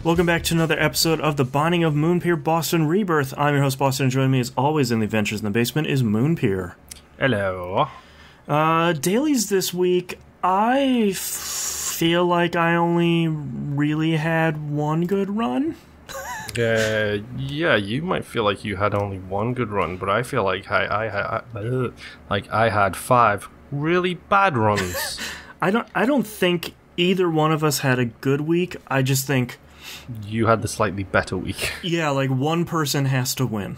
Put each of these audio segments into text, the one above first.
Welcome back to another episode of The Binding of Moonpier Boston Rebirth. I'm your host, Boston, and joining me as always in the Adventures in the Basement is Moonpier. Hello. Dailies this week, I feel like I only really had one good run. Yeah, you might feel like you had only one good run, but I feel like I had 5 really bad runs. I don't think either one of us had a good week. I just think you had the slightly better week. Yeah, like one person has to win.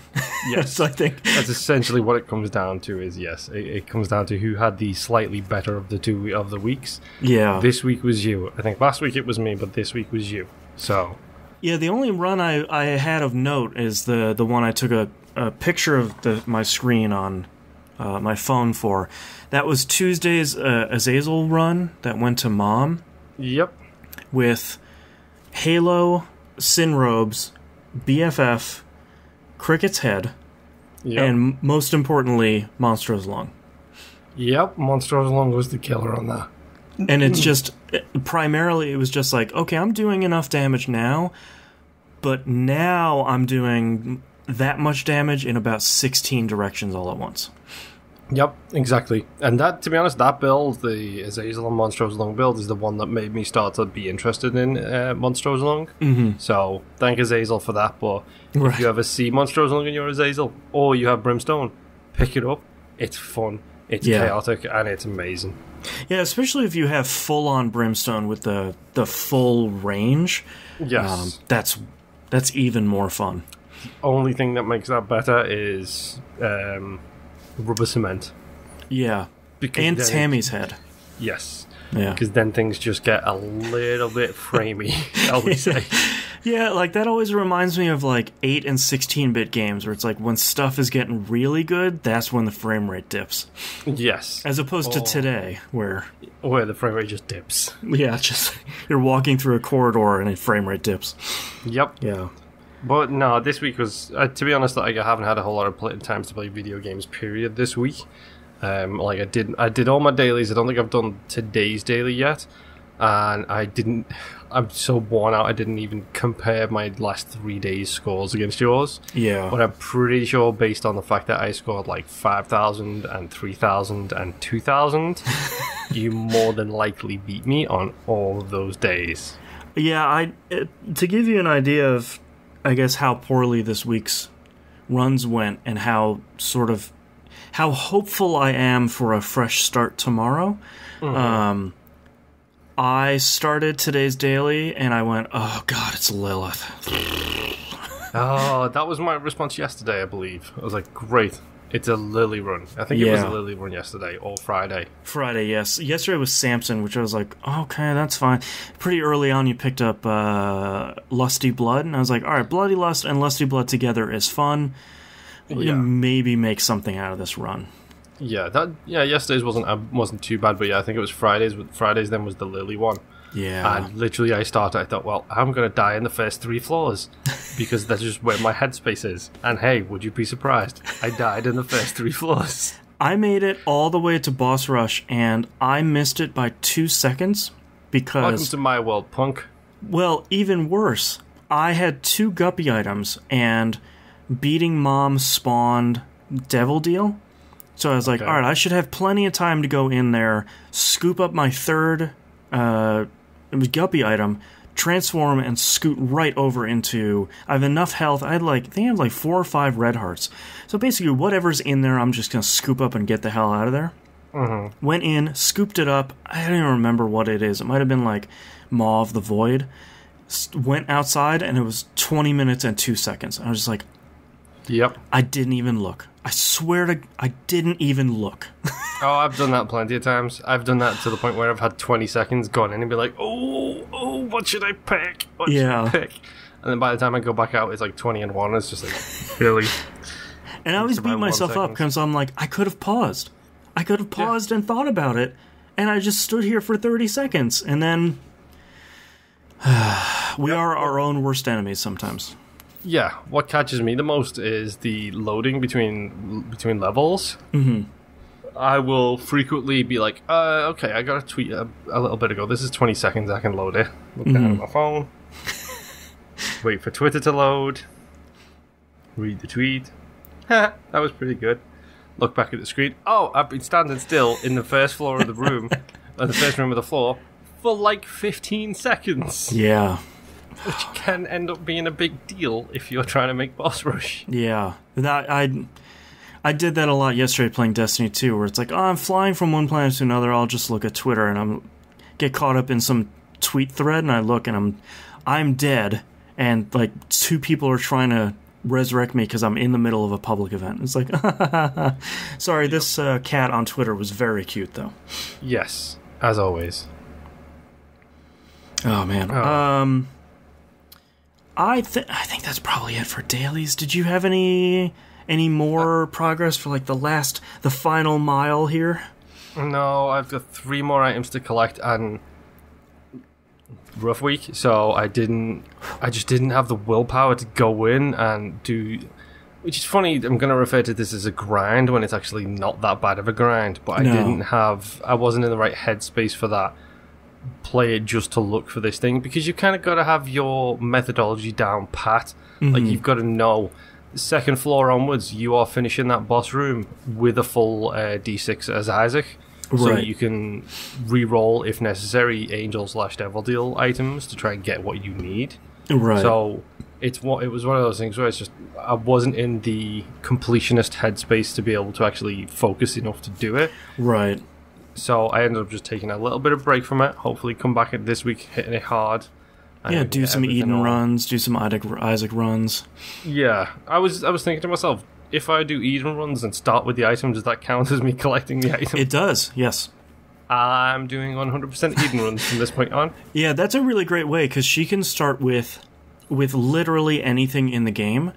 Yes, so I think that's essentially what it comes down to. Is yes, it comes down to who had the slightly better of the two of the weeks. Yeah, this week was you. I think last week it was me, but this week was you. So yeah, the only run I had of note is the one I took a picture of my screen on my phone for. That was Tuesday's Azazel run that went to Mom. Yep. With Halo, Sinrobes, BFF, Cricket's Head, and most importantly, Monstro's Lung. Yep, Monstro's Lung was the killer on that. And it's just, primarily it was just like, okay, I'm doing enough damage now, but now I'm doing that much damage in about 16 directions all at once. Yep, exactly. And that, to be honest, that build, the Azazel and Monstro's Lung build, is the one that made me start to be interested in Monstro's Lung. Mm-hmm. So, thank Azazel for that, but if you ever see Monstro's Lung in your Azazel, or you have Brimstone, pick it up. It's fun, it's chaotic, and it's amazing. Yeah, especially if you have full-on Brimstone with the full range. Yes. That's even more fun. The only thing that makes that better is rubber cement. Yeah. And Tammy's head. Yes. Yeah. Because then things just get a little bit framey, shall we say. Yeah, like that always reminds me of like 8 and 16-bit games where it's like when stuff is getting really good, that's when the frame rate dips. Yes. As opposed to today where the frame rate just dips. Yeah, just you're walking through a corridor and the frame rate dips. Yep. Yeah. But no, this week was, to be honest, like I haven't had a whole lot of times to play video games, period, this week. Like I did all my dailies. I don't think I've done today's daily yet. And I'm so worn out, I didn't even compare my last 3 days' scores against yours. Yeah. But I'm pretty sure, based on the fact that I scored like 5,000 and 3,000 and 2,000, you more than likely beat me on all of those days. Yeah, to give you an idea of, I guess, how poorly this week's runs went and how hopeful I am for a fresh start tomorrow. Mm-hmm. I started today's daily and I went, oh god, it's Lilith. Oh, that was my response yesterday, I believe. I was like, great, it's a Lily run. I think it was a Lily run yesterday or Friday. Friday, yes. Yesterday was Samson, which I was like, okay, that's fine. Pretty early on, you picked up Lusty Blood, and I was like, all right, Bloody Lust and Lusty Blood together is fun. We can maybe make something out of this run. Yesterday's wasn't too bad, but I think it was Fridays. Fridays then was the Lily one. Yeah. And literally I thought, well, I'm going to die in the first 3 floors because that's just where my headspace is. And hey, would you be surprised? I died in the first 3 floors. I made it all the way to boss rush and I missed it by 2 seconds because... Welcome to my world, punk. Well, even worse. I had 2 guppy items and beating Mom spawned Devil Deal. So I was like, all right, I should have plenty of time to go in there, scoop up my third guppy item, transform, and scoot right over into... I have enough health. I think I have like 4 or 5 red hearts. So basically, whatever's in there, I'm just going to scoop up and get the hell out of there. Mm-hmm. Went in, scooped it up. I don't even remember what it is. It might have been like Maw of the Void. Went outside, and it was 20 minutes and 2 seconds. I was just like... Yep. I didn't even look. I swear to... I didn't even look. Oh, I've done that plenty of times. I've done that to the point where I've had 20 seconds gone in and be like, oh, what should I pick? What should I pick? And then by the time I go back out, it's like 20 and 1. It's just like, really? And I always beat myself up because I'm like, I could have paused. I could have paused and thought about it. And I just stood here for 30 seconds. And then... we are our own worst enemies sometimes. Yeah, what catches me the most is the loading between levels. Mm-hmm. I will frequently be like, okay, I got a tweet a little bit ago. This is 20 seconds. I can load it. Looking at my phone. Wait for Twitter to load. Read the tweet. That was pretty good. Look back at the screen. Oh, I've been standing still in the first floor of the room, the first room of the floor, for like 15 seconds. Yeah. Which can end up being a big deal if you're trying to make boss rush. Yeah. I did that a lot yesterday playing Destiny 2, where it's like, oh, I'm flying from one planet to another, I'll just look at Twitter, and get caught up in some tweet thread, and I look, and I'm dead, and like 2 people are trying to resurrect me because I'm in the middle of a public event. It's like, sorry, this cat on Twitter was very cute, though. Yes, as always. Oh, man. Oh. I think that's probably it for dailies. Did you have any more progress for like the final mile here? No, I've got 3 more items to collect and rough week, so I just didn't have the willpower to go in and do, which is funny. I'm going to refer to this as a grind when it's actually not that bad of a grind, but I wasn't in the right headspace for that. Play it just to look for this thing, because you kind of got to have your methodology down pat. Mm-hmm. Like, you've got to know the second floor onwards, you are finishing that boss room with a full D6 as Isaac. So you can re-roll, if necessary, Angel/Devil Deal items to try and get what you need. Right. So it was one of those things where it's just, I wasn't in the completionist headspace to be able to actually focus enough to do it. Right. So I ended up just taking a little bit of break from it. Hopefully come back at this week, hitting it hard. Yeah, do some Eden runs, do some Isaac runs. Yeah. I was thinking to myself, if I do Eden runs and start with the items, does that count as me collecting the items? It does, yes. I'm doing 100% Eden runs from this point on. Yeah, that's a really great way, because she can start with literally anything in the game.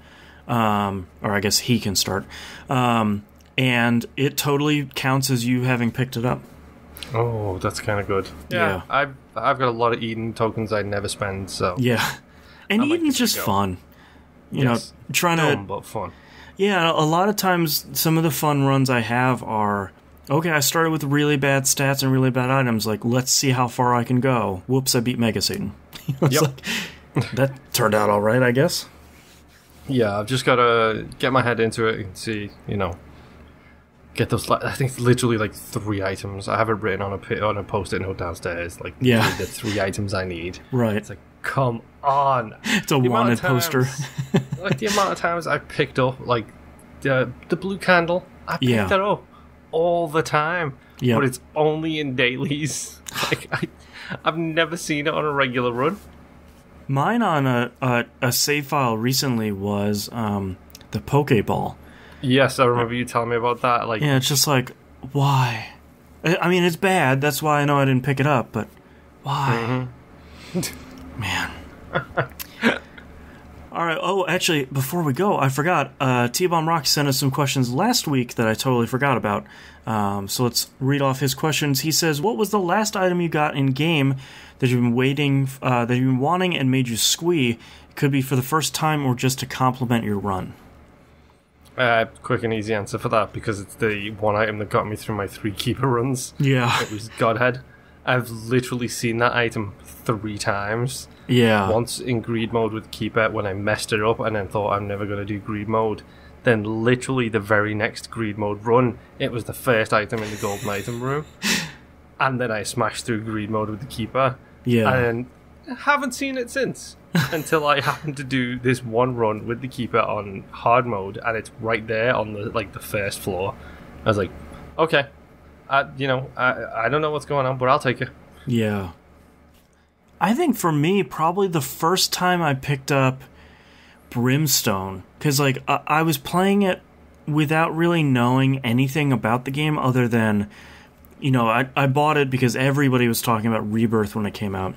Or I guess he can start. And it totally counts as you having picked it up. Oh, that's kind of good. Yeah. I've got a lot of Eden tokens I never spend, so... Yeah. And Eden's just fun. You know, trying to... but fun. Yeah, a lot of times, some of the fun runs I have are, okay, I started with really bad stats and really bad items, like, let's see how far I can go. Whoops, I beat Mega Satan. Like, that turned out all right, I guess. Yeah, I've just got to get my head into it and see, get those, I think, literally, like, 3 items. I have it written on a post-it note downstairs, like, the 3 items I need. Right. It's like, come on. It's a wanted poster. Like, the amount of times I picked up, like, the blue candle, I picked it up all the time. Yep. But it's only in dailies. Like, I've never seen it on a regular run. Mine on a save file recently was the Pokeball. Yes, I remember you telling me about that. Like, yeah, it's just like, why? I mean, it's bad. That's why I know I didn't pick it up, but why? Mm-hmm. Man. All right. Oh, actually, before we go, I forgot. T-Bomb Rock sent us some questions last week that I totally forgot about. So let's read off his questions. He says, "What was the last item you got in game that you've been that you've been wanting and made you squee? It could be for the first time or just to complement your run." Quick and easy answer for that, because it's the one item that got me through my 3 keeper runs. Yeah. It was Godhead. I've literally seen that item 3 times. Yeah. Once in greed mode with Keeper when I messed it up and then thought I'm never going to do greed mode. Then literally the very next greed mode run, it was the first item in the golden item room. And then I smashed through greed mode with the Keeper. Yeah. And haven't seen it since. Until I happened to do this one run with the Keeper on hard mode, and it's right there on the first floor. I was like, okay. I don't know what's going on, but I'll take it. Yeah. I think for me, probably the first time I picked up Brimstone, because like I was playing it without really knowing anything about the game other than, I bought it because everybody was talking about Rebirth when it came out.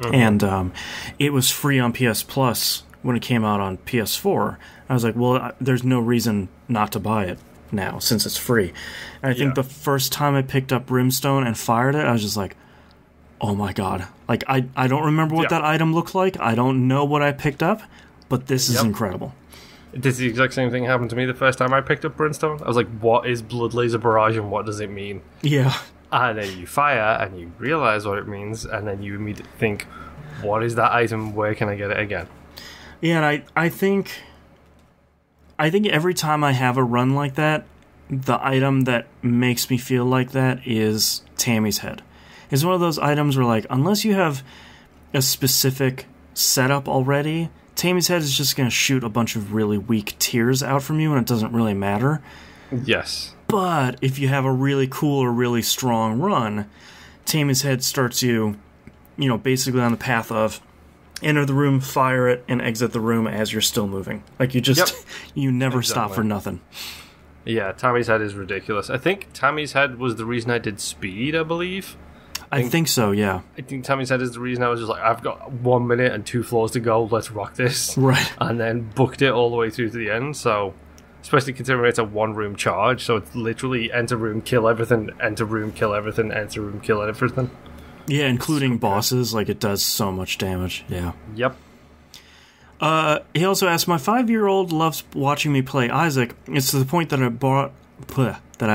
Mm-hmm. And it was free on PS Plus when it came out on PS4. I was like, well, there's no reason not to buy it now since it's free. And I think the first time I picked up Brimstone and fired it, I was just like, oh my god. Like, I don't remember what that item looked like. I don't know what I picked up, but this is incredible. Did the exact same thing happen to me the first time I picked up Brimstone? I was like, what is Blood Laser Barrage and what does it mean? Yeah. And then you fire and you realize what it means, and then you immediately think, what is that item? Where can I get it again? Yeah, and I think every time I have a run like that, the item that makes me feel like that is Tammy's Head. It's one of those items where, like, unless you have a specific setup already, Tammy's Head is just going to shoot a bunch of really weak tears out from you, and it doesn't really matter. Yes. But if you have a really cool or really strong run, Tammy's Head starts you, basically on the path of enter the room, fire it, and exit the room as you're still moving. Like, you never stop for nothing. Yeah, Tammy's Head is ridiculous. I think Tammy's Head was the reason I did speed, I believe. I think so, yeah. I think Tammy's Head is the reason I was just like, I've got 1 minute and 2 floors to go, let's rock this. Right. And then booked it all the way through to the end, so... Especially considering it's a one-room charge, so it's literally enter room, kill everything, enter room, kill everything, enter room, kill everything. Yeah, including bosses, like, it does so much damage, yeah. Yep. He also asked, my 5-year-old loves watching me play Isaac. It's to the point that I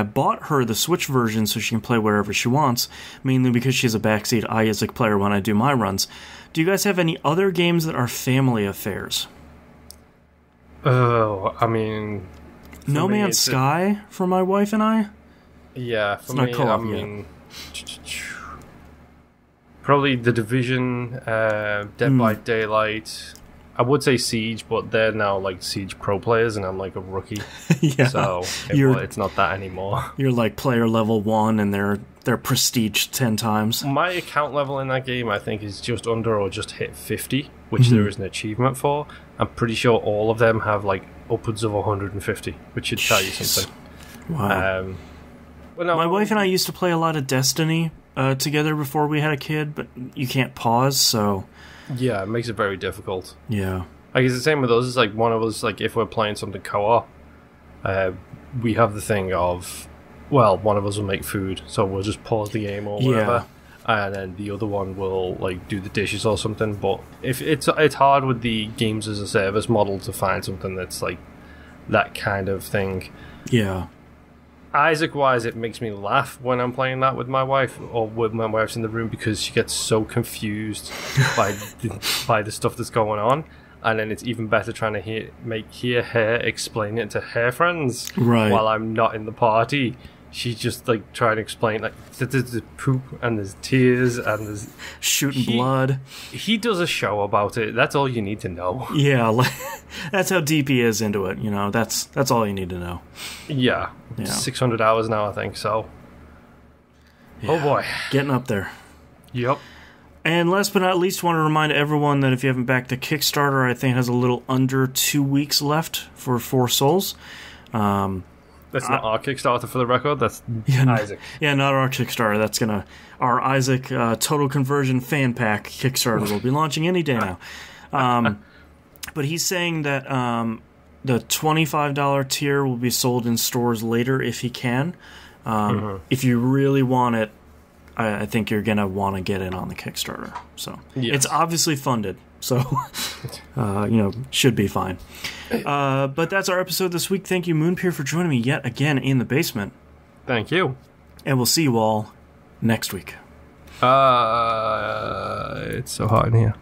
bought her the Switch version so she can play wherever she wants, mainly because she's a backseat Isaac player when I do my runs. Do you guys have any other games that are family affairs? Oh, I mean... No Man's Sky for my wife and I? Yeah, for me, I mean... Probably The Division, Dead by Daylight. I would say Siege, but they're now like Siege pro players, and I'm like a rookie. Yeah, so it's not that anymore. You're like player level 1, and they're prestige 10 times. My account level in that game, I think, is just under or just hit 50, which there is an achievement for. I'm pretty sure all of them have like upwards of 150, which should tell you something. Wow. My wife and I used to play a lot of Destiny together before we had a kid, but you can't pause, so... Yeah, it makes it very difficult. Yeah. Like, it's the same with us. It's like one of us, like, if we're playing something co-op, we have the thing of, well, one of us will make food, so we'll just pause the game or whatever, and then the other one will, like, do the dishes or something. But if it's hard with the games as a service model to find something that's, like, that kind of thing. Yeah. Isaac-wise, it makes me laugh when I'm playing that with my wife, or when my wife's in the room, because she gets so confused by the stuff that's going on, and then it's even better trying to hear her explain it to her friends while I'm not in the party. She's just like trying to explain, like, there's poop and there's tears and there's shooting blood. He does a show about it. That's all you need to know. Yeah, that's how deep he is into it. That's all you need to know. Yeah. 600 hours now, I think. So, oh boy, getting up there. Yep. And last but not least, want to remind everyone that if you haven't backed the Kickstarter, I think it has a little under 2 weeks left for 4 Souls. That's not our Kickstarter, for the record. That's Isaac. Yeah, not our Kickstarter. That's our Isaac Total Conversion Fan Pack Kickstarter will be launching any day now. But he's saying that the $25 tier will be sold in stores later if he can. If you really want it, I think you're going to want to get in on the Kickstarter. So It's obviously funded. So, should be fine. But that's our episode this week. Thank you, Moonpeer, for joining me yet again in the basement. Thank you. And we'll see you all next week. It's so hot in here.